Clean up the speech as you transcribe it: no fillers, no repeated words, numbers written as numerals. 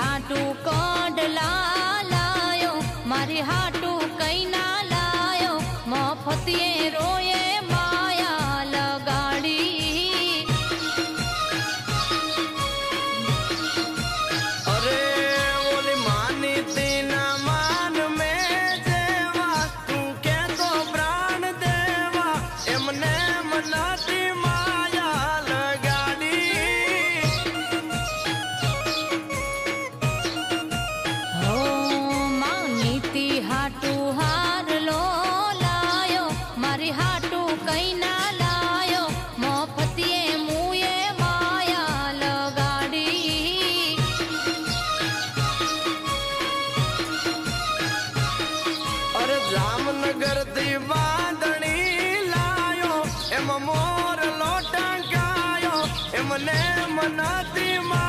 हाटू कोडला लायो मारी हाटू कई ना लायो मफतिए रोए माया लगाड़ी अरे ओली मानी तीना मान में जेवा तू के तो प्राण देवा एमने मनाती माया लगाड़ी हो मानीती हाटू हार लो लायो मारी हाटू कई ना लायो मफतिए मुए माया लगाड़ी अरे जामनगर थी बांधणी लायो एम मोर लोटा गायो एमने मनाती मा